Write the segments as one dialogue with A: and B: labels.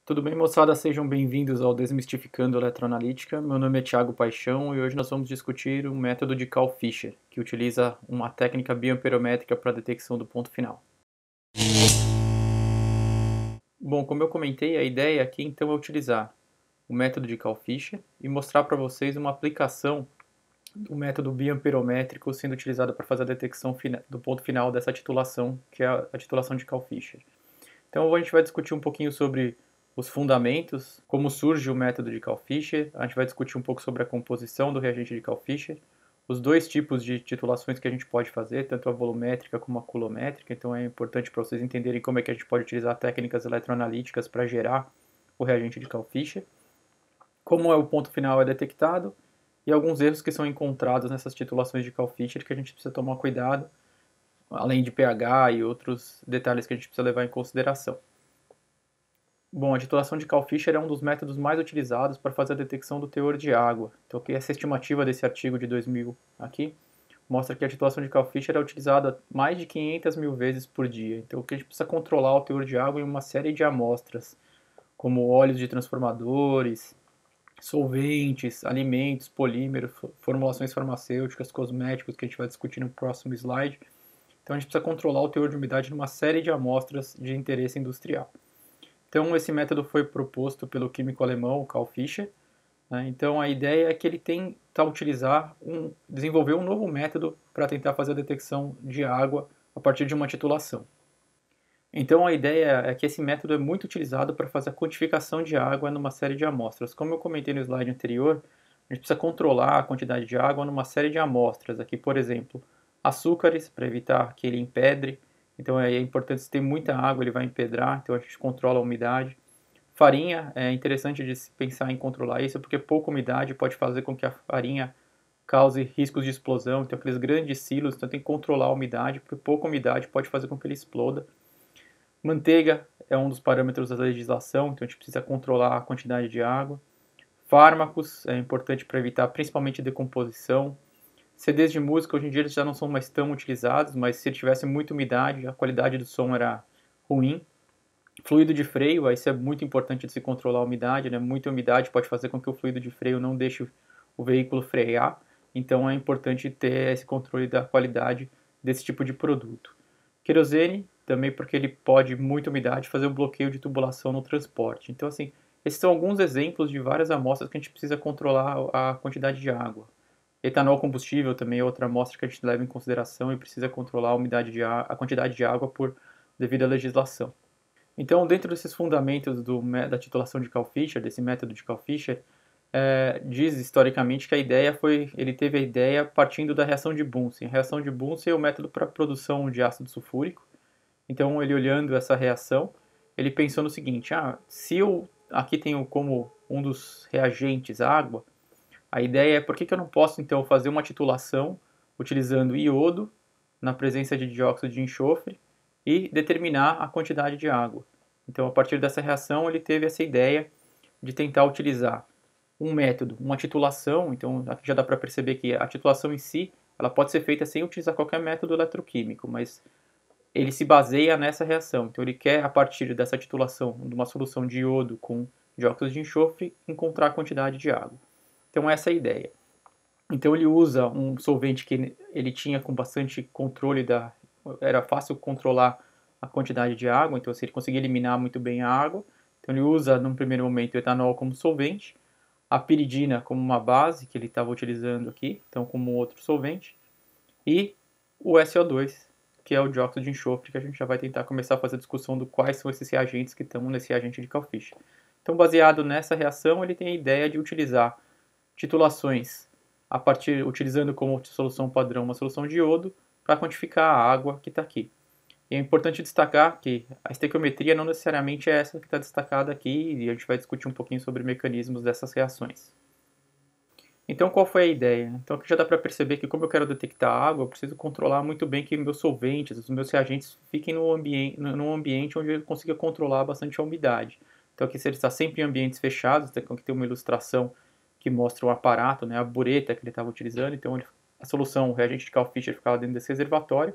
A: Tudo bem, moçada? Sejam bem-vindos ao Desmistificando Eletroanalítica. Meu nome é Thiago Paixão e hoje nós vamos discutir o método de Carl-Fisher, que utiliza uma técnica bioamperométrica para a detecção do ponto final. Bom, como eu comentei, a ideia aqui então é utilizar o método de Carl-Fisher e mostrar para vocês uma aplicação do método bioamperométrico sendo utilizado para fazer a detecção do ponto final dessa titulação, que é a titulação de Carl-Fisher. Então a gente vai discutir um pouquinho sobre os fundamentos, como surge o método de Carl-Fisher, a gente vai discutir um pouco sobre a composição do reagente de Carl-Fisher, os dois tipos de titulações que a gente pode fazer, tanto a volumétrica como a coulométrica, então é importante para vocês entenderem como é que a gente pode utilizar técnicas eletroanalíticas para gerar o reagente de Carl-Fisher, como é o ponto final é detectado e alguns erros que são encontrados nessas titulações de Carl-Fisher que a gente precisa tomar cuidado, além de pH e outros detalhes que a gente precisa levar em consideração. Bom, a titulação de Carl-Fisher é um dos métodos mais utilizados para fazer a detecção do teor de água. Então, essa estimativa desse artigo de 2000 aqui mostra que a titulação de Carl-Fisher é utilizada mais de 500 mil vezes por dia. Então, a gente precisa controlar o teor de água em uma série de amostras, como óleos de transformadores, solventes, alimentos, polímeros, formulações farmacêuticas, cosméticos, que a gente vai discutir no próximo slide. Então, a gente precisa controlar o teor de umidade numa série de amostras de interesse industrial. Então, esse método foi proposto pelo químico alemão Carl Fischer. Né? Então, a ideia é que ele tenta desenvolver um novo método para tentar fazer a detecção de água a partir de uma titulação. Então, a ideia é que esse método é muito utilizado para fazer a quantificação de água numa série de amostras. Como eu comentei no slide anterior, a gente precisa controlar a quantidade de água numa série de amostras. Aqui, por exemplo, açúcares, para evitar que ele empedre. Então é importante, se tem muita água, ele vai empedrar, então a gente controla a umidade. Farinha, é interessante de se pensar em controlar isso, porque pouca umidade pode fazer com que a farinha cause riscos de explosão. Então aqueles grandes silos, então tem que controlar a umidade, porque pouca umidade pode fazer com que ele exploda. Manteiga é um dos parâmetros da legislação, então a gente precisa controlar a quantidade de água. Fármacos é importante para evitar principalmente decomposição. CDs de música hoje em dia eles já não são mais tão utilizados, mas se tivesse muita umidade, a qualidade do som era ruim. Fluido de freio, isso é muito importante de se controlar a umidade, né? Muita umidade pode fazer com que o fluido de freio não deixe o veículo frear, então é importante ter esse controle da qualidade desse tipo de produto. Querosene, também porque ele pode, muita umidade, fazer um bloqueio de tubulação no transporte. Então, assim, esses são alguns exemplos de várias amostras que a gente precisa controlar a quantidade de água. Etanol combustível também é outra amostra que a gente leva em consideração e precisa controlar a umidade a quantidade de água por devido à legislação. Então, dentro desses fundamentos da titulação de Carl-Fisher, desse método de Carl-Fisher, diz historicamente que ele teve a ideia partindo da reação de Bunsen. A reação de Bunsen é o método para a produção de ácido sulfúrico. Então, ele olhando essa reação, ele pensou no seguinte: se eu aqui tenho como um dos reagentes água, a ideia é por que eu não posso então fazer uma titulação utilizando iodo na presença de dióxido de enxofre e determinar a quantidade de água. Então, a partir dessa reação, ele teve essa ideia de tentar utilizar um método, uma titulação. Então, aqui já dá para perceber que a titulação em si, ela pode ser feita sem utilizar qualquer método eletroquímico, mas ele se baseia nessa reação. Então, ele quer, a partir dessa titulação de uma solução de iodo com dióxido de enxofre, encontrar a quantidade de água. Então, essa é a ideia. Então, ele usa um solvente que ele tinha com bastante controle era fácil controlar a quantidade de água, então, se ele conseguia eliminar muito bem a água. Então, ele usa, num primeiro momento, o etanol como solvente, a piridina como uma base, que ele estava utilizando aqui, então, como outro solvente, e o SO2, que é o dióxido de enxofre, que a gente já vai tentar começar a fazer a discussão do quais são esses reagentes que estão nesse reagente de Carl-Fisher. Então, baseado nessa reação, ele tem a ideia de utilizar titulações utilizando como solução padrão uma solução de iodo para quantificar a água que está aqui. E é importante destacar que a estequiometria não necessariamente é essa que está destacada aqui, e a gente vai discutir um pouquinho sobre mecanismos dessas reações. Então, qual foi a ideia? Então, aqui já dá para perceber que, como eu quero detectar água, eu preciso controlar muito bem que meus solventes, os meus reagentes, fiquem num ambiente onde eu consiga controlar bastante a umidade. Então, aqui, se ele está sempre em ambientes fechados, então aqui tem uma ilustração que mostra o aparato, né, a bureta que ele estava utilizando. Então, a solução, o reagente de Carl-Fisher ficava dentro desse reservatório,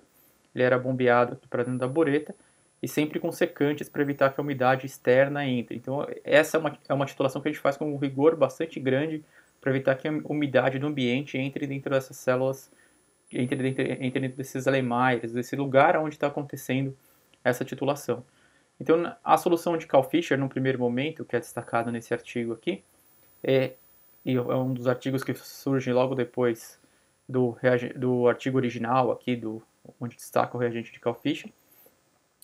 A: ele era bombeado para dentro da bureta, e sempre com secantes para evitar que a umidade externa entre. Então, essa é uma titulação que a gente faz com um rigor bastante grande para evitar que a umidade do ambiente entre dentro dessas células, entre dentro desses Lehmeyer, desse lugar onde está acontecendo essa titulação. Então, a solução de Karl-Fischer, no primeiro momento, que é destacada nesse artigo aqui, e é um dos artigos que surge logo depois do artigo original aqui, onde destaca o reagente de Karl-Fischer.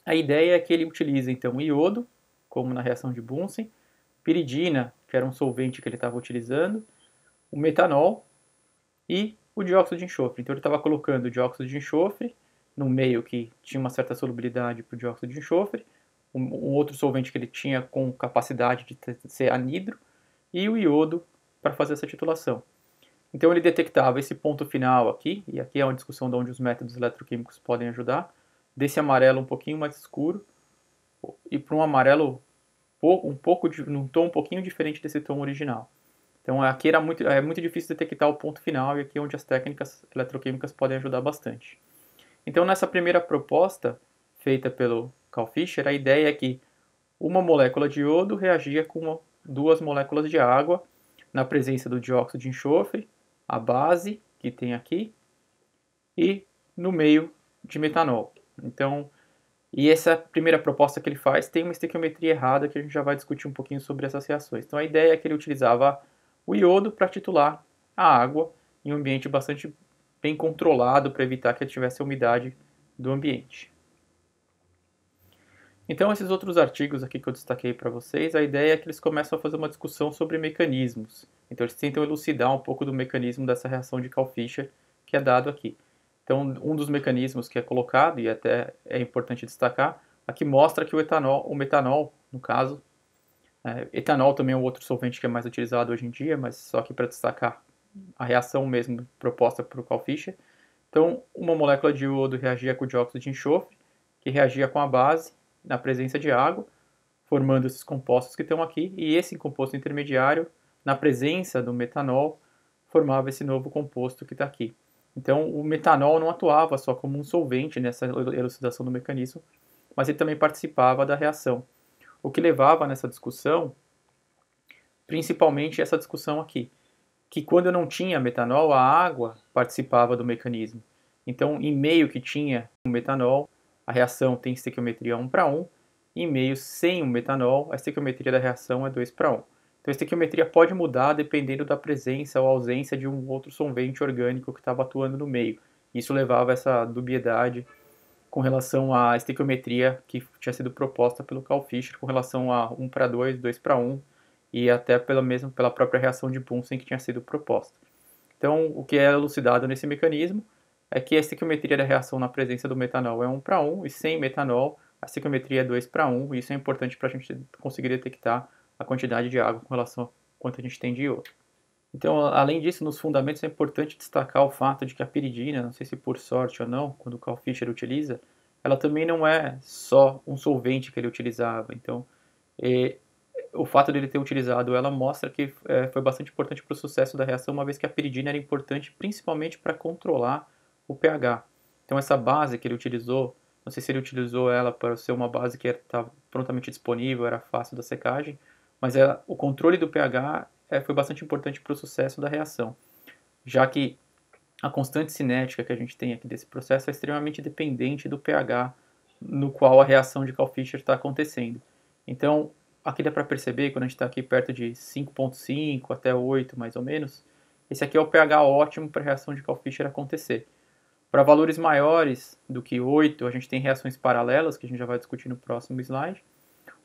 A: A ideia é que ele utiliza, então, iodo, como na reação de Bunsen, piridina, que era um solvente que ele estava utilizando, o metanol e o dióxido de enxofre. Então, ele estava colocando o dióxido de enxofre no meio que tinha uma certa solubilidade para o dióxido de enxofre, um outro solvente que ele tinha com capacidade de ser anidro, e o iodo para fazer essa titulação. Então ele detectava esse ponto final aqui, e aqui é uma discussão de onde os métodos eletroquímicos podem ajudar, desse amarelo um pouquinho mais escuro, e para um amarelo num tom um pouquinho diferente desse tom original. Então aqui é muito difícil detectar o ponto final, e aqui é onde as técnicas eletroquímicas podem ajudar bastante. Então nessa primeira proposta, feita pelo Karl-Fischer, a ideia é que uma molécula de iodo reagia com duas moléculas de água na presença do dióxido de enxofre, a base que tem aqui, e no meio de metanol. Então, e essa primeira proposta que ele faz tem uma estequiometria errada que a gente já vai discutir um pouquinho sobre essas reações. Então a ideia é que ele utilizava o iodo para titular a água em um ambiente bastante bem controlado para evitar que ele tivesse a umidade do ambiente. Então, esses outros artigos aqui que eu destaquei para vocês, a ideia é que eles começam a fazer uma discussão sobre mecanismos. Então, eles tentam elucidar um pouco do mecanismo dessa reação de Karl-Fischer que é dado aqui. Então, um dos mecanismos que é colocado, e até é importante destacar, aqui mostra que o metanol, no caso, etanol também é um outro solvente que é mais utilizado hoje em dia, mas só que para destacar a reação mesmo proposta por Karl-Fischer. Então, uma molécula de iodo reagia com o dióxido de enxofre, que reagia com a base, na presença de água, formando esses compostos que estão aqui, e esse composto intermediário, na presença do metanol, formava esse novo composto que está aqui. Então, o metanol não atuava só como um solvente nessa elucidação do mecanismo, mas ele também participava da reação. O que levava nessa discussão, principalmente essa discussão aqui, que quando não tinha metanol, a água participava do mecanismo. Então, em meio que tinha o metanol, a reação tem estequiometria 1 para 1, e em meio sem o metanol, a estequiometria da reação é 2 para 1. Então a estequiometria pode mudar dependendo da presença ou ausência de um outro solvente orgânico que estava atuando no meio. Isso levava a essa dubiedade com relação à estequiometria que tinha sido proposta pelo Karl-Fischer, com relação a 1 para 2, 2 para 1, e até pela própria reação de Bunsen que tinha sido proposta. Então, o que é elucidado nesse mecanismo é que a estequiometria da reação na presença do metanol é 1 para 1, e sem metanol a estequiometria é 2 para 1, e isso é importante para a gente conseguir detectar a quantidade de água com relação a quanto a gente tem de iodo. Então, além disso, nos fundamentos é importante destacar o fato de que a piridina, não sei se por sorte ou não, quando o Karl-Fischer utiliza, ela também não é só um solvente que ele utilizava. Então, o fato dele ter utilizado ela mostra que foi bastante importante para o sucesso da reação, uma vez que a piridina era importante principalmente para controlar o pH. Então essa base que ele utilizou, não sei se ele utilizou ela para ser uma base que estava prontamente disponível, era fácil da secagem, mas o controle do pH foi bastante importante para o sucesso da reação, já que a constante cinética que a gente tem aqui desse processo é extremamente dependente do pH no qual a reação de Karl-Fischer está acontecendo. Então, aqui dá para perceber, quando a gente está aqui perto de 5,5 até 8 mais ou menos, esse aqui é o pH ótimo para a reação de Karl-Fischer acontecer. Para valores maiores do que 8, a gente tem reações paralelas, que a gente já vai discutir no próximo slide,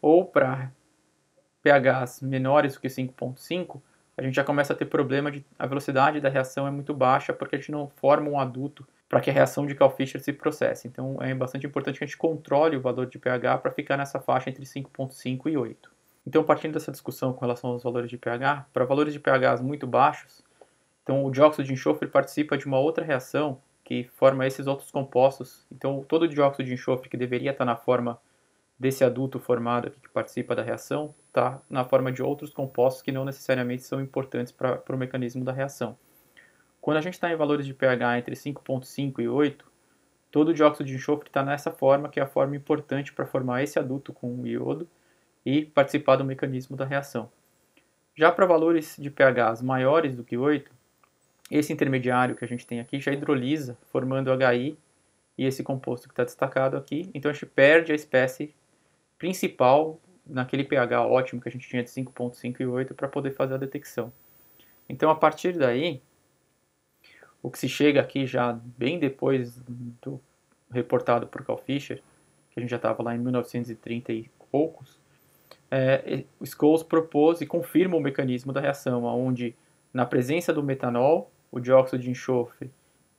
A: ou para pHs menores do que 5,5, a gente já começa a ter problema de a velocidade da reação é muito baixa, porque a gente não forma um aduto para que a reação de Karl-Fischer se processe. Então é bastante importante que a gente controle o valor de pH para ficar nessa faixa entre 5,5 e 8. Então, partindo dessa discussão com relação aos valores de pH, para valores de pHs muito baixos, então o dióxido de enxofre participa de uma outra reação que forma esses outros compostos. Então, todo o dióxido de enxofre que deveria estar na forma desse aduto formado aqui que participa da reação está na forma de outros compostos que não necessariamente são importantes para o mecanismo da reação. Quando a gente está em valores de pH entre 5,5 e 8, todo o dióxido de enxofre está nessa forma, que é a forma importante para formar esse adulto com o iodo e participar do mecanismo da reação. Já para valores de pHs maiores do que 8, esse intermediário que a gente tem aqui já hidrolisa, formando HI e esse composto que está destacado aqui. Então a gente perde a espécie principal naquele pH ótimo que a gente tinha de 5,5 e 8 para poder fazer a detecção. Então a partir daí, o que se chega aqui já bem depois do reportado por Carl Fischer, que a gente já estava lá em 1930 e poucos, o Scholes propôs e confirma o mecanismo da reação, onde na presença do metanol, o dióxido de enxofre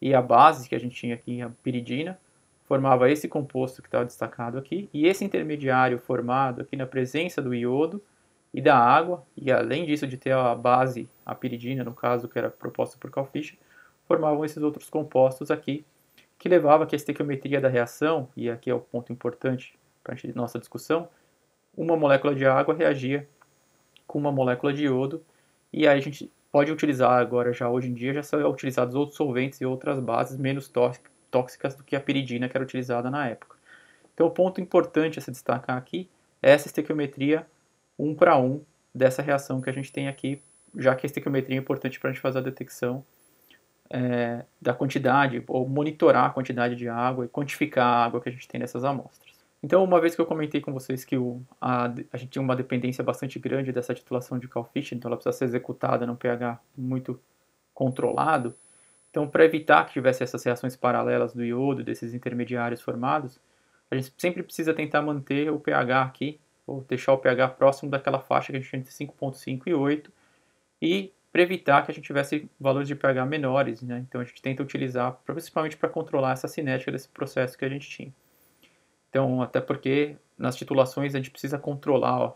A: e a base que a gente tinha aqui, a piridina, formava esse composto que estava destacado aqui, e esse intermediário formado aqui na presença do iodo e da água, e além disso de ter a base, a piridina, no caso, que era proposta por Carl Fischer, formavam esses outros compostos aqui, que levava que a estequiometria da reação, e aqui é o ponto importante para a nossa discussão, uma molécula de água reagia com uma molécula de iodo, e aí a gente pode utilizar agora, já hoje em dia, já são utilizados outros solventes e outras bases menos tóxicas do que a piridina que era utilizada na época. Então o ponto importante a se destacar aqui é essa estequiometria 1 para 1 dessa reação que a gente tem aqui, já que a estequiometria é importante para a gente fazer a detecção da quantidade, ou monitorar a quantidade de água e quantificar a água que a gente tem nessas amostras. Então, uma vez que eu comentei com vocês que a gente tinha uma dependência bastante grande dessa titulação de Carl Fischer, então ela precisa ser executada num pH muito controlado, então para evitar que tivesse essas reações paralelas do iodo, desses intermediários formados, a gente sempre precisa tentar manter o pH aqui, ou deixar o pH próximo daquela faixa que a gente tinha entre 5,5 e 8, e para evitar que a gente tivesse valores de pH menores, né? Então a gente tenta utilizar principalmente para controlar essa cinética desse processo que a gente tinha. Então, até porque nas titulações a gente precisa controlar, ó,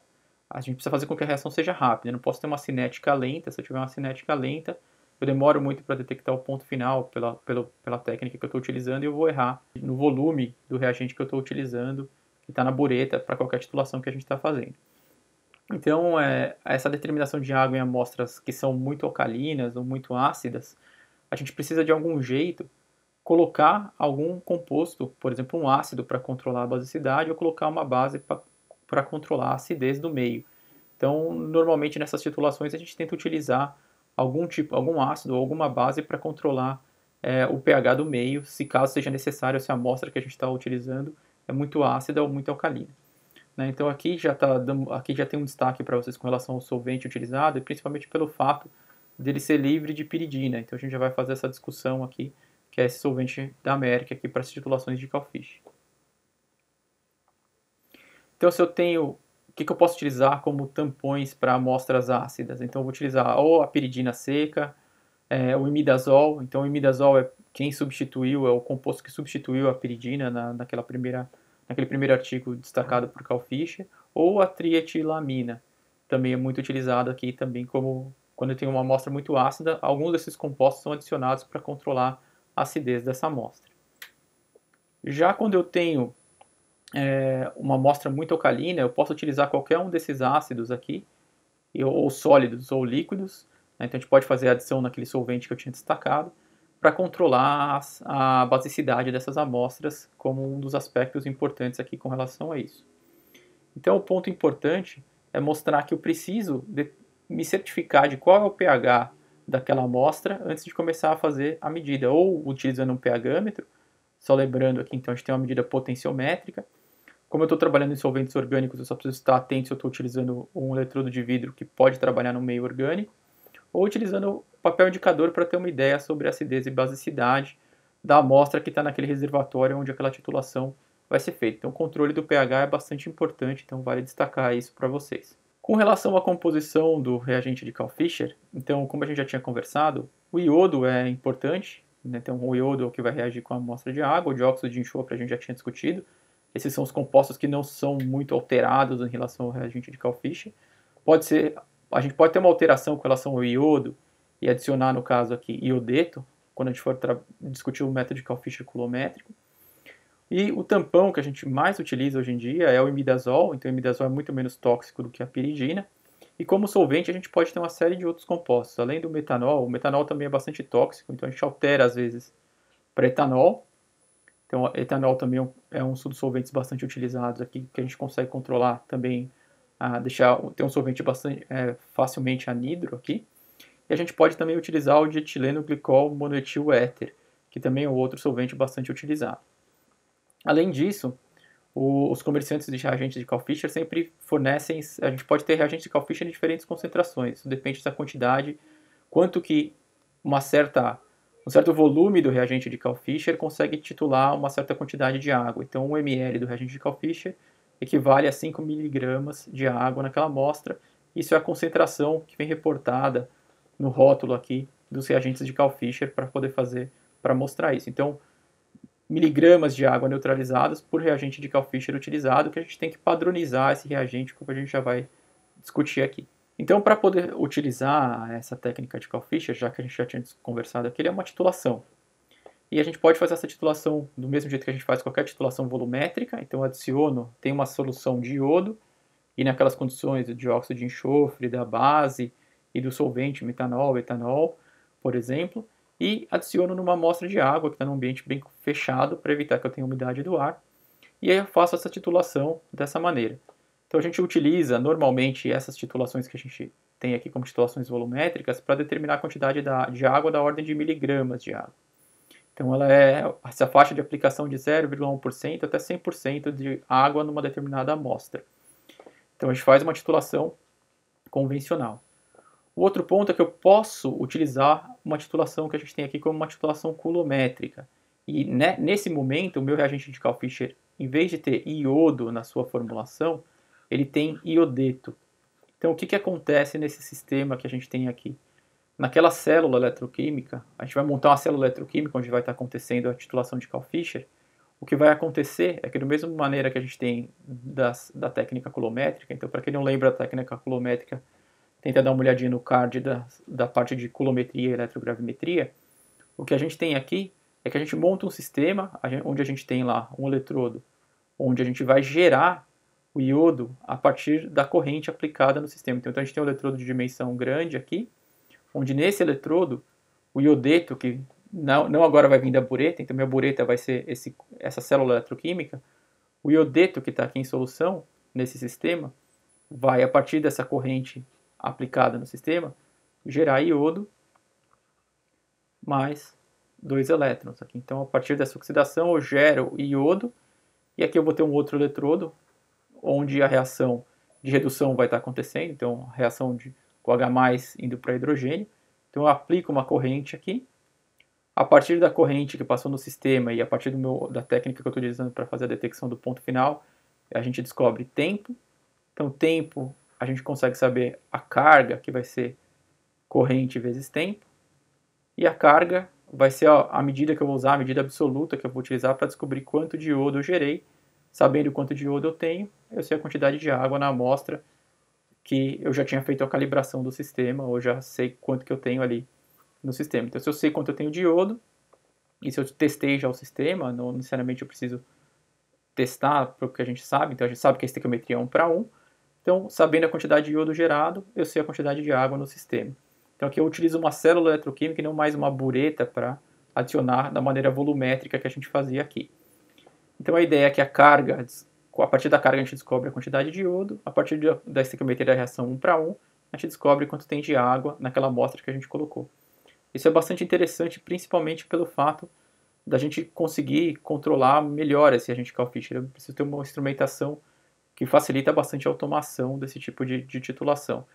A: a gente precisa fazer com que a reação seja rápida. Eu não posso ter uma cinética lenta. Se eu tiver uma cinética lenta, eu demoro muito para detectar o ponto final pela técnica que eu estou utilizando e eu vou errar no volume do reagente que eu estou utilizando, que está na bureta para qualquer titulação que a gente está fazendo. Então, essa determinação de água em amostras que são muito alcalinas ou muito ácidas, a gente precisa de algum jeito colocar algum composto, por exemplo, um ácido para controlar a basicidade ou colocar uma base para controlar a acidez do meio. Então, normalmente nessas titulações a gente tenta utilizar algum ácido ou alguma base para controlar o pH do meio, se caso seja necessário, se a amostra que a gente está utilizando é muito ácida ou muito alcalina. Né? Então aqui já tem um destaque para vocês com relação ao solvente utilizado e principalmente pelo fato dele ser livre de piridina. Então a gente já vai fazer essa discussão aqui, que é esse solvente da América aqui para as titulações de Carl Fischer. Então se eu tenho, o que eu posso utilizar como tampões para amostras ácidas? Então eu vou utilizar ou a piridina seca, o imidazol. Então o imidazol é quem substituiu, é o composto que substituiu a piridina naquele primeiro artigo destacado por Carl Fischer, ou a trietilamina, também é muito utilizado aqui também como quando eu tenho uma amostra muito ácida, alguns desses compostos são adicionados para controlar a acidez dessa amostra. Já quando eu tenho uma amostra muito alcalina, eu posso utilizar qualquer um desses ácidos aqui, ou sólidos ou líquidos, né? Então a gente pode fazer a adição naquele solvente que eu tinha destacado, para controlar a basicidade dessas amostras como um dos aspectos importantes aqui com relação a isso. Então o ponto importante é mostrar que eu preciso me certificar de qual é o pH daquela amostra antes de começar a fazer a medida, ou utilizando um pHmetro, só lembrando aqui, então a gente tem uma medida potenciométrica. Como eu estou trabalhando em solventes orgânicos, eu só preciso estar atento se eu estou utilizando um eletrodo de vidro que pode trabalhar no meio orgânico, ou utilizando o papel indicador para ter uma ideia sobre a acidez e basicidade da amostra que está naquele reservatório onde aquela titulação vai ser feita. Então o controle do pH é bastante importante, então vale destacar isso para vocês. Com relação à composição do reagente de Carl Fischer, então como a gente já tinha conversado, o iodo é importante, né? Então o iodo é o que vai reagir com a amostra de água, o dióxido de enxofre a gente já tinha discutido, esses são os compostos que não são muito alterados em relação ao reagente de Carl Fischer. A gente pode ter uma alteração com relação ao iodo e adicionar, no caso aqui, iodeto, quando a gente for discutir o método de Carl Fischer coulométrico. E o tampão que a gente mais utiliza hoje em dia é o imidazol, então o imidazol é muito menos tóxico do que a piridina. E como solvente a gente pode ter uma série de outros compostos, além do metanol, o metanol também é bastante tóxico, então a gente altera às vezes para etanol, Então, etanol também é um dos solventes bastante utilizados aqui, que a gente consegue controlar também, ter um solvente bastante facilmente anidro aqui. E a gente pode também utilizar o dietileno glicol monoetil éter, que também é outro solvente bastante utilizado. Além disso, os comerciantes de reagentes de Cal-Fischer sempre fornecem, a gente pode ter reagentes de Cal-Fischer em diferentes concentrações, isso depende da quantidade, quanto que um certo volume do reagente de Cal-Fischer consegue titular uma certa quantidade de água. Então, 1 ml do reagente de Cal-Fischer equivale a 5 miligramas de água naquela amostra. Isso é a concentração que vem reportada no rótulo aqui dos reagentes de Cal-Fischer para mostrar isso. Então, miligramas de água neutralizadas por reagente de Cal-Fischer utilizado, que a gente tem que padronizar esse reagente, como a gente já vai discutir aqui. Então, para poder utilizar essa técnica de Cal-Fischer, já que a gente já tinha conversado aqui, ele é uma titulação. E a gente pode fazer essa titulação do mesmo jeito que a gente faz qualquer titulação volumétrica. Então, eu adiciono, tem uma solução de iodo, e naquelas condições do dióxido de enxofre, da base e do solvente, metanol, etanol, por exemplo, e adiciono numa amostra de água que está num ambiente bem fechado para evitar que eu tenha umidade do ar. E aí eu faço essa titulação dessa maneira. Então a gente utiliza normalmente essas titulações que a gente tem aqui como titulações volumétricas para determinar a quantidade de água da ordem de miligramas de água. Então ela é essa faixa de aplicação de 0,1% até 100% de água numa determinada amostra. Então a gente faz uma titulação convencional. O outro ponto é que eu posso utilizar uma titulação que a gente tem aqui como uma titulação coulométrica. E nesse momento, o meu reagente de Cal-Fischer, em vez de ter iodo na sua formulação, ele tem iodeto. Então, o que acontece nesse sistema que a gente tem aqui? Naquela célula eletroquímica, a gente vai montar uma célula eletroquímica onde vai estar acontecendo a titulação de Cal-Fischer. O que vai acontecer é que, da mesma maneira que a gente tem da técnica coulométrica, então, para quem não lembra da técnica coulométrica, tenta dar uma olhadinha no card da parte de coulometria e eletrogravimetria. O que a gente tem aqui é que a gente monta um sistema onde a gente tem lá um eletrodo, onde a gente vai gerar o iodo a partir da corrente aplicada no sistema. Então a gente tem um eletrodo de dimensão grande aqui, onde nesse eletrodo, o iodeto, que não agora vai vir da bureta, então minha bureta vai ser essa célula eletroquímica, o iodeto que está aqui em solução, nesse sistema, vai, a partir dessa corrente aplicada no sistema, gerar iodo mais 2 elétrons. Aqui. Então, a partir dessa oxidação, eu gero iodo, e aqui eu vou ter um outro eletrodo, onde a reação de redução vai estar acontecendo, então, a reação com H+, indo para hidrogênio. Então, eu aplico uma corrente aqui, a partir da corrente que passou no sistema e a partir da técnica que eu estou utilizando para fazer a detecção do ponto final, a gente descobre tempo. Então, tempo, a gente consegue saber a carga, que vai ser corrente vezes tempo, e a carga vai ser a medida que eu vou usar, a medida absoluta que eu vou utilizar para descobrir quanto de iodo eu gerei. Sabendo quanto de iodo eu tenho, eu sei a quantidade de água na amostra que eu já tinha feito a calibração do sistema, ou já sei quanto que eu tenho ali no sistema. Então, se eu sei quanto eu tenho de iodo, e se eu testei já o sistema, não necessariamente eu preciso testar, porque a gente sabe, então a gente sabe que a estequiometria é 1 para 1, então, sabendo a quantidade de iodo gerado, eu sei a quantidade de água no sistema. Então, aqui eu utilizo uma célula eletroquímica e não mais uma bureta para adicionar da maneira volumétrica que a gente fazia aqui. Então, a ideia é que a partir da carga a gente descobre a quantidade de iodo, a partir da estequiometria da reação 1 para 1, a gente descobre quanto tem de água naquela amostra que a gente colocou. Isso é bastante interessante, principalmente pelo fato da gente conseguir controlar melhor esse reagente Cal-Fischer. Eu preciso ter uma instrumentação que facilita bastante a automação desse tipo de titulação.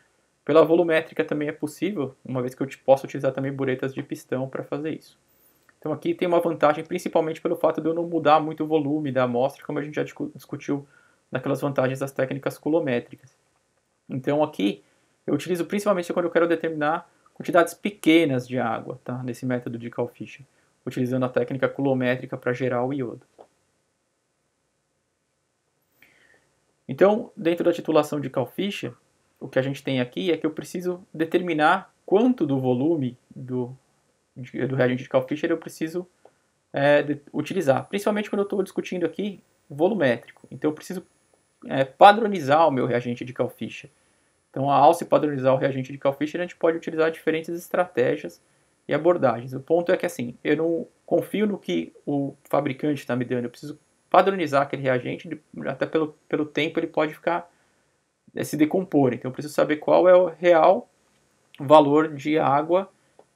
A: Pela volumétrica também é possível, uma vez que eu posso utilizar também buretas de pistão para fazer isso. Então aqui tem uma vantagem principalmente pelo fato de eu não mudar muito o volume da amostra, como a gente já discutiu naquelas vantagens das técnicas coulométricas. Então aqui eu utilizo principalmente quando eu quero determinar quantidades pequenas de água, tá? Nesse método de Cal-Fischer, utilizando a técnica coulométrica para gerar o iodo. Então, dentro da titulação de Cal-Fischer, o que a gente tem aqui é que eu preciso determinar quanto do volume do reagente de Cal-Fischer eu preciso utilizar, principalmente quando eu estou discutindo aqui volumétrico. Então, eu preciso padronizar o meu reagente de Cal-Fischer. Então, ao se padronizar o reagente de Cal-Fischer, a gente pode utilizar diferentes estratégias e abordagens. O ponto é que assim, eu não confio no que o fabricante está me dando, eu preciso padronizar aquele reagente, até pelo tempo ele pode ficar se decompor, então eu preciso saber qual é o real valor de água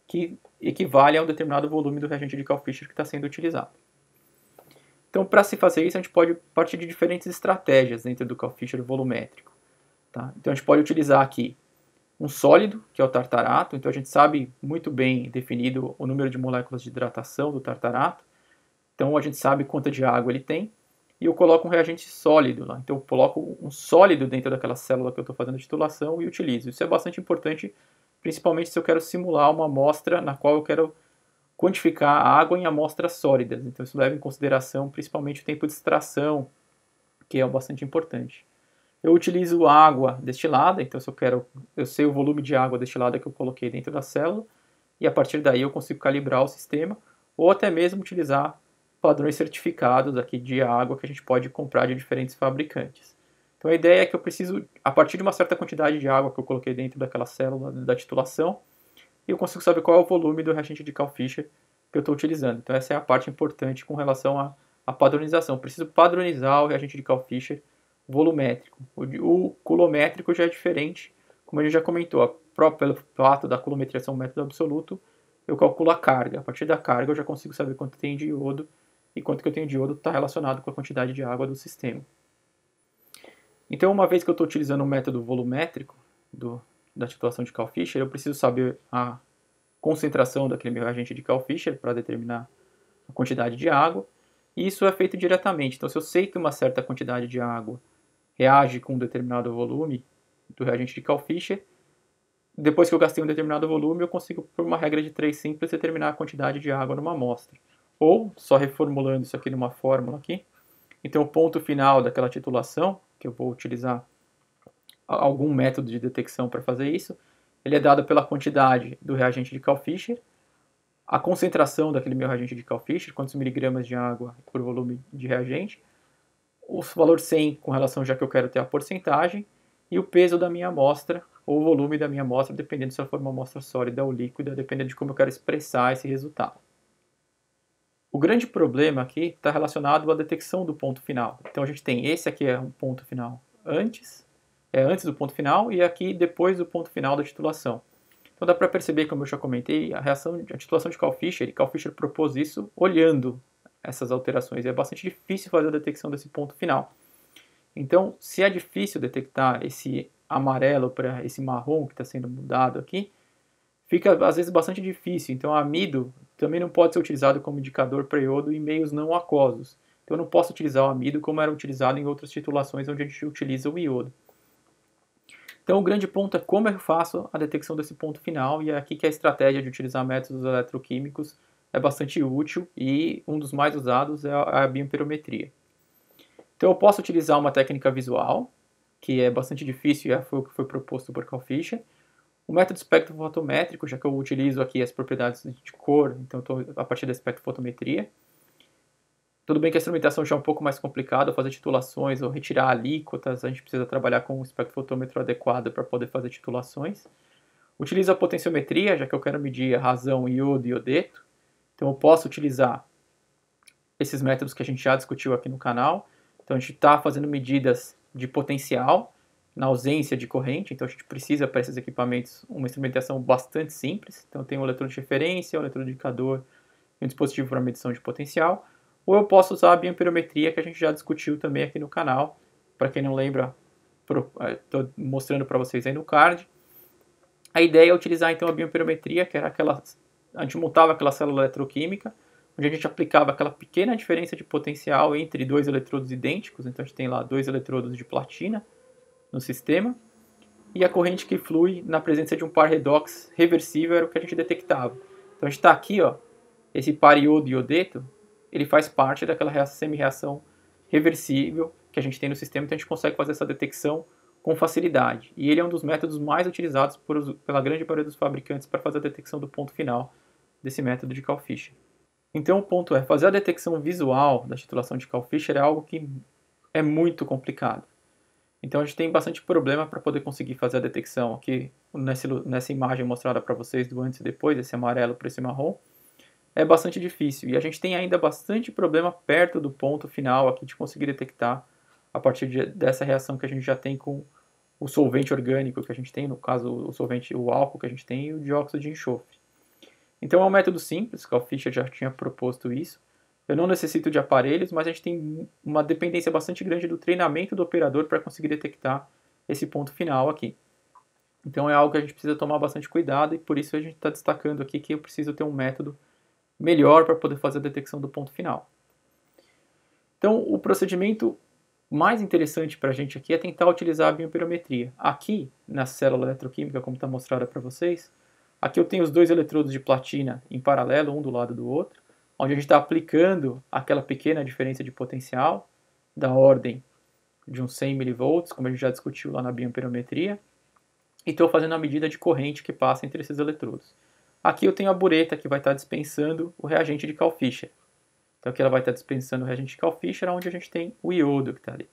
A: que equivale a um determinado volume do reagente de Cal-Fischer que está sendo utilizado. Então, para se fazer isso, a gente pode partir de diferentes estratégias dentro do Cal-Fischer volumétrico. Tá? Então, a gente pode utilizar aqui um sólido, que é o tartarato. Então, a gente sabe muito bem definido o número de moléculas de hidratação do tartarato. Então, a gente sabe quanta de água ele tem. E eu coloco um reagente sólido lá. Então, eu coloco um sólido dentro daquela célula que eu estou fazendo a titulação e utilizo. Isso é bastante importante, principalmente se eu quero simular uma amostra na qual eu quero quantificar a água em amostras sólidas. Então isso leva em consideração principalmente o tempo de extração, que é bastante importante. Eu utilizo água destilada, então se eu sei o volume de água destilada que eu coloquei dentro da célula, e a partir daí eu consigo calibrar o sistema, ou até mesmo utilizar padrões certificados aqui de água que a gente pode comprar de diferentes fabricantes. Então a ideia é que eu preciso, a partir de uma certa quantidade de água que eu coloquei dentro daquela célula da titulação, e eu consigo saber qual é o volume do reagente de Cal-Fischer que eu estou utilizando. Então essa é a parte importante com relação à padronização. Eu preciso padronizar o reagente de Cal-Fischer volumétrico. O coulométrico já é diferente, como a gente já comentou. Pelo fato da coulometria ser um método absoluto, eu calculo a carga. A partir da carga eu já consigo saber quanto tem de iodo, e quanto que eu tenho de iodo está relacionado com a quantidade de água do sistema. Então, uma vez que eu estou utilizando o método volumétrico da titulação de Cal-Fischer, eu preciso saber a concentração daquele meu reagente de Cal-Fischer para determinar a quantidade de água, e isso é feito diretamente. Então, se eu sei que uma certa quantidade de água reage com um determinado volume do reagente de Cal-Fischer, depois que eu gastei um determinado volume, eu consigo, por uma regra de 3 simples, determinar a quantidade de água numa amostra. Ou, só reformulando isso aqui numa fórmula aqui, então o ponto final daquela titulação, que eu vou utilizar algum método de detecção para fazer isso, ele é dado pela quantidade do reagente de Cal-Fischer, a concentração daquele meu reagente de Cal-Fischer, quantos miligramas de água por volume de reagente, o valor 100 com relação, já que eu quero ter a porcentagem, e o peso da minha amostra, ou o volume da minha amostra, dependendo se ela for uma amostra sólida ou líquida, dependendo de como eu quero expressar esse resultado. O grande problema aqui está relacionado à detecção do ponto final. Então a gente tem esse aqui é um ponto final antes do ponto final, e aqui depois do ponto final da titulação. Então dá para perceber, como eu já comentei, a titulação de Cal-Fischer, e Cal-Fischer propôs isso olhando essas alterações. E é bastante difícil fazer a detecção desse ponto final. Então, se é difícil detectar esse amarelo para esse marrom que está sendo mudado aqui, fica às vezes bastante difícil. Então, amido também não pode ser utilizado como indicador para iodo em meios não aquosos. Então, eu não posso utilizar o amido como era utilizado em outras titulações onde a gente utiliza o iodo. Então, o grande ponto é como eu faço a detecção desse ponto final, e é aqui que a estratégia de utilizar métodos eletroquímicos é bastante útil, e um dos mais usados é a bioamperometria. Então, eu posso utilizar uma técnica visual, que é bastante difícil e foi o que foi proposto por Cal-Fischer. O método espectrofotométrico, já que eu utilizo aqui as propriedades de cor, então estou a partir da espectrofotometria. Tudo bem que a instrumentação já é um pouco mais complicada, fazer titulações ou retirar alíquotas, a gente precisa trabalhar com um espectrofotômetro adequado para poder fazer titulações. Utilizo a potenciometria, já que eu quero medir a razão iodo e iodeto. Então eu posso utilizar esses métodos que a gente já discutiu aqui no canal. Então a gente está fazendo medidas de potencial na ausência de corrente, então a gente precisa para esses equipamentos uma instrumentação bastante simples. Então tem um eletrodo de referência, um eletrodo indicador e um dispositivo para medição de potencial. Ou eu posso usar a bioamperometria, que a gente já discutiu também aqui no canal. Para quem não lembra, estou mostrando para vocês aí no card. A ideia é utilizar então a bioamperometria, que era aquela... A gente montava aquela célula eletroquímica, onde a gente aplicava aquela pequena diferença de potencial entre dois eletrodos idênticos. Então a gente tem lá 2 eletrodos de platina no sistema, e a corrente que flui na presença de um par redox reversível era o que a gente detectava. Então a gente está aqui, ó, esse par iodo e iodeto, ele faz parte daquela semi-reação reversível que a gente tem no sistema, então a gente consegue fazer essa detecção com facilidade. E ele é um dos métodos mais utilizados pela grande maioria dos fabricantes para fazer a detecção do ponto final desse método de Cal-Fischer. Então o ponto é, fazer a detecção visual da titulação de Cal-Fischer é algo que é muito complicado. Então a gente tem bastante problema para poder conseguir fazer a detecção aqui nessa imagem mostrada para vocês do antes e depois, esse amarelo para esse marrom, é bastante difícil. E a gente tem ainda bastante problema perto do ponto final aqui de conseguir detectar a partir dessa reação que a gente já tem com o solvente orgânico que a gente tem, no caso o solvente, o álcool que a gente tem e o dióxido de enxofre. Então é um método simples, Carl Fischer já tinha proposto isso. Eu não necessito de aparelhos, mas a gente tem uma dependência bastante grande do treinamento do operador para conseguir detectar esse ponto final aqui. Então é algo que a gente precisa tomar bastante cuidado e por isso a gente está destacando aqui que eu preciso ter um método melhor para poder fazer a detecção do ponto final. Então o procedimento mais interessante para a gente aqui é tentar utilizar a bioimperometria. Aqui na célula eletroquímica, como está mostrada para vocês, aqui eu tenho os dois eletrodos de platina em paralelo, um do lado do outro, onde a gente está aplicando aquela pequena diferença de potencial da ordem de uns 100 mV, como a gente já discutiu lá na bioimperometria, e estou fazendo a medida de corrente que passa entre esses eletrodos. Aqui eu tenho a bureta que vai estar dispensando o reagente de Carl Fischer. Então aqui ela vai estar dispensando o reagente de Carl Fischer, onde a gente tem o iodo que está ali.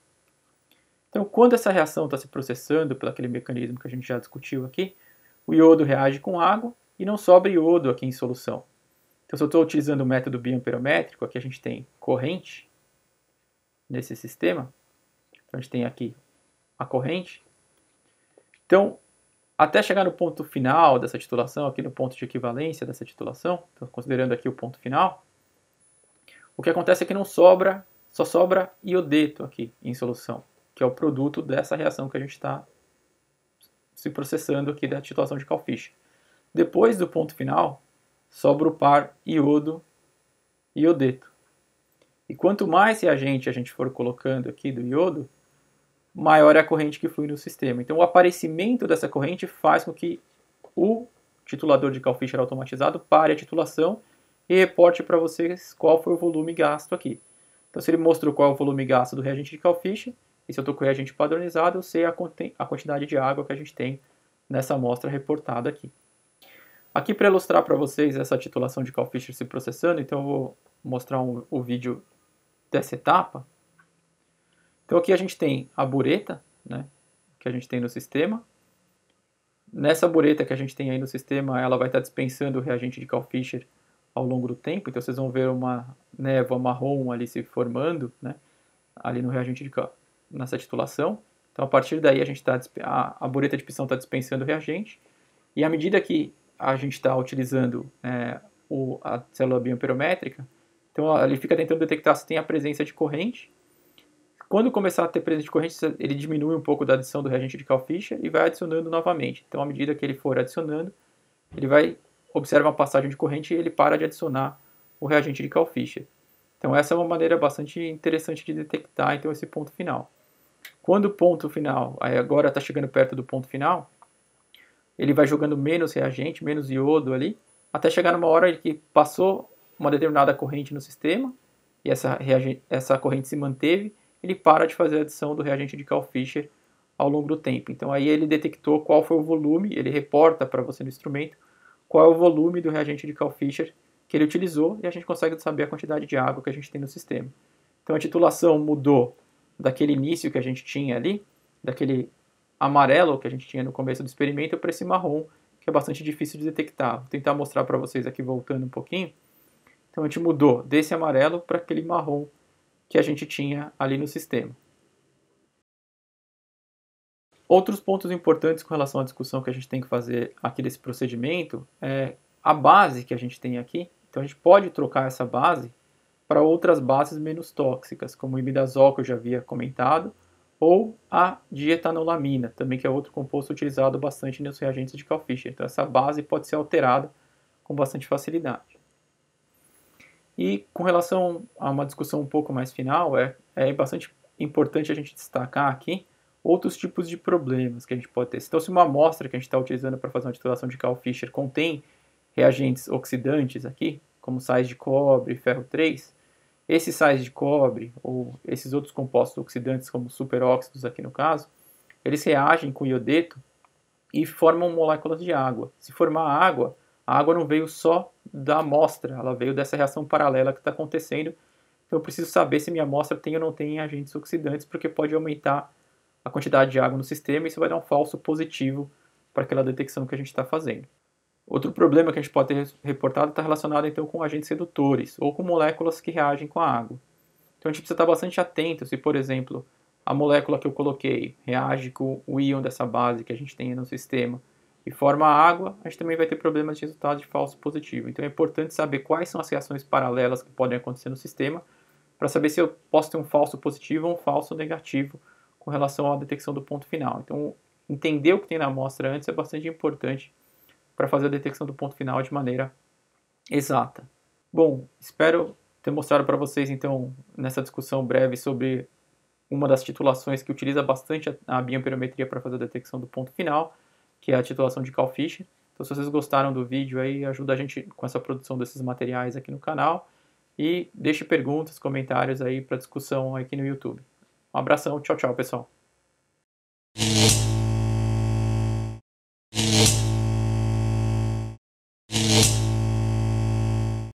A: Então quando essa reação está se processando pelo aquele mecanismo que a gente já discutiu aqui, o iodo reage com água e não sobra iodo aqui em solução. Então se eu estou utilizando o método bioamperométrico, aqui a gente tem corrente nesse sistema. Então a gente tem aqui a corrente. Então até chegar no ponto final dessa titulação, aqui no ponto de equivalência dessa titulação, então, considerando aqui o ponto final, o que acontece é que não sobra, só sobra iodeto aqui em solução, que é o produto dessa reação que a gente está se processando aqui da titulação de Carl Fischer. Depois do ponto final, sobra o par iodo-iodeto. E quanto mais reagente a gente for colocando aqui do iodo, maior é a corrente que flui no sistema. Então o aparecimento dessa corrente faz com que o titulador de Carl Fischer automatizado pare a titulação e reporte para vocês qual foi o volume gasto aqui. Então se ele mostrou qual é o volume gasto do reagente de Carl Fischer, e se eu estou com o reagente padronizado, eu sei a quantidade de água que a gente tem nessa amostra reportada aqui. Aqui para ilustrar para vocês essa titulação de Carl Fischer se processando, então eu vou mostrar o vídeo dessa etapa. Então aqui a gente tem a bureta, né, que a gente tem no sistema. Nessa bureta que a gente tem aí no sistema, ela vai estar dispensando o reagente de Carl Fischer ao longo do tempo. Então vocês vão ver uma névoa marrom ali se formando, né, ali no reagente nessa titulação. Então a partir daí a bureta de pistão está dispensando o reagente. E à medida que a gente está utilizando a célula bioamperométrica, então ele fica tentando detectar se tem a presença de corrente. Quando começar a ter presença de corrente, ele diminui um pouco da adição do reagente de Carl Fischer e vai adicionando novamente. Então, à medida que ele for adicionando, ele vai observar uma passagem de corrente e ele para de adicionar o reagente de Carl Fischer. Então, essa é uma maneira bastante interessante de detectar então, esse ponto final. Quando o ponto final, aí agora está chegando perto do ponto final, ele vai jogando menos reagente, menos iodo ali, até chegar numa hora que passou uma determinada corrente no sistema e essa corrente se manteve, ele para de fazer a adição do reagente de Carl Fischer ao longo do tempo. Então aí ele detectou qual foi o volume, ele reporta para você no instrumento qual é o volume do reagente de Carl Fischer que ele utilizou e a gente consegue saber a quantidade de água que a gente tem no sistema. Então a titulação mudou daquele início que a gente tinha ali, daquele amarelo que a gente tinha no começo do experimento para esse marrom, que é bastante difícil de detectar. Vou tentar mostrar para vocês aqui voltando um pouquinho. Então a gente mudou desse amarelo para aquele marrom que a gente tinha ali no sistema. Outros pontos importantes com relação à discussão que a gente tem que fazer aqui desse procedimento é a base que a gente tem aqui. Então a gente pode trocar essa base para outras bases menos tóxicas, como o imidazol que eu já havia comentado, ou a dietanolamina, também que é outro composto utilizado bastante nos reagentes de Carl Fischer. Então essa base pode ser alterada com bastante facilidade. E com relação a uma discussão um pouco mais final, é bastante importante a gente destacar aqui outros tipos de problemas que a gente pode ter. Então, se uma amostra que a gente está utilizando para fazer uma titulação de Carl Fischer contém reagentes oxidantes aqui, como sais de cobre, ferro 3, esses sais de cobre ou esses outros compostos oxidantes, como superóxidos aqui no caso, eles reagem com iodeto e formam moléculas de água. Se formar água, a água não veio só da amostra, ela veio dessa reação paralela que está acontecendo. Então eu preciso saber se minha amostra tem ou não tem agentes oxidantes, porque pode aumentar a quantidade de água no sistema e isso vai dar um falso positivo para aquela detecção que a gente está fazendo. Outro problema que a gente pode ter reportado está relacionado então com agentes redutores ou com moléculas que reagem com a água. Então a gente precisa estar bastante atento se, por exemplo, a molécula que eu coloquei reage com o íon dessa base que a gente tem no sistema e forma água, a gente também vai ter problemas de resultado de falso positivo. Então é importante saber quais são as reações paralelas que podem acontecer no sistema para saber se eu posso ter um falso positivo ou um falso negativo com relação à detecção do ponto final. Então entender o que tem na amostra antes é bastante importante para fazer a detecção do ponto final de maneira exata. Bom, espero ter mostrado para vocês, então, nessa discussão breve sobre uma das titulações que utiliza bastante a bioamperometria para fazer a detecção do ponto final, que é a titulação de Cal-Fisher. Então, se vocês gostaram do vídeo, aí ajuda a gente com essa produção desses materiais aqui no canal e deixe perguntas, comentários aí para discussão aqui no YouTube. Um abração, tchau, tchau, pessoal.